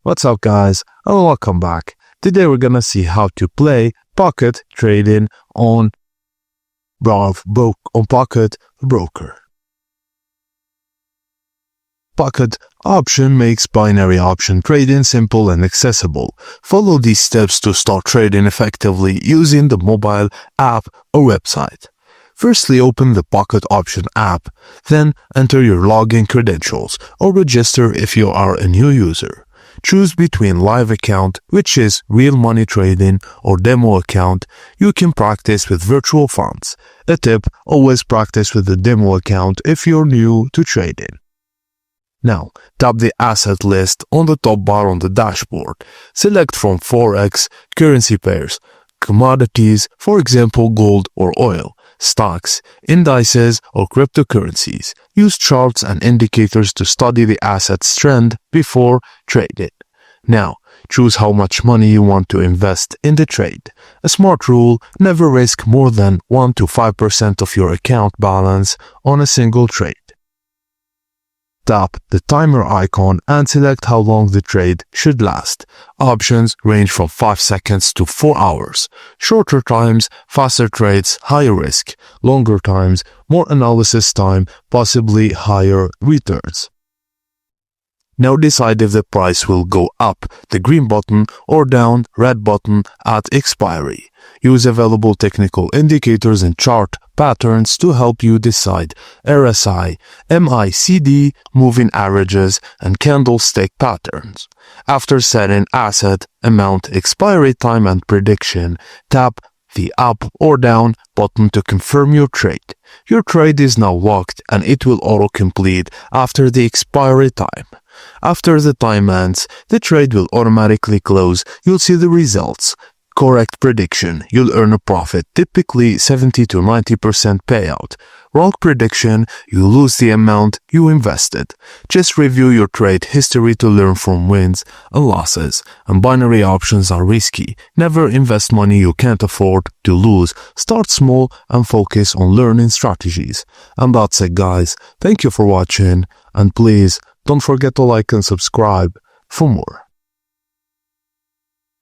What's up guys, and welcome back. Today we're gonna see how to play Pocket Trading on Pocket Broker. Pocket Option makes binary option trading simple and accessible. Follow these steps to start trading effectively using the mobile app or website. Firstly, open the Pocket Option app, then enter your login credentials or register if you are a new user. Choose between live account, which is real money trading, or demo account. You can practice with virtual funds. A tip, always practice with the demo account if you're new to trading. Now, tap the asset list on the top bar on the dashboard. Select from Forex, currency pairs, commodities, for example gold or oil, stocks, indices, or cryptocurrencies. Use charts and indicators to study the asset's trend before trading. Now, choose how much money you want to invest in the trade. A smart rule: never risk more than 1 to 5% of your account balance on a single trade. Tap the timer icon and select how long the trade should last. Options range from 5 seconds to 4 hours. Shorter times, faster trades, higher risk. Longer times, more analysis time, possibly higher returns. Now decide if the price will go up, the green button, or down, red button, at expiry. Use available technical indicators and chart patterns to help you decide. RSI, MACD, moving averages, and candlestick patterns. After setting asset, amount, expiry time, and prediction, tap the up or down button to confirm your trade. Your trade is now locked and it will auto-complete after the expiry time. After the time ends, the trade will automatically close. You'll see the results. Correct prediction, you'll earn a profit, typically 70 to 90% payout. Wrong prediction, you lose the amount you invested. Just review your trade history to learn from wins and losses. And binary options are risky. Never invest money you can't afford to lose. Start small and focus on learning strategies. And that's it guys. Thank you for watching, and please don't forget to like and subscribe for more.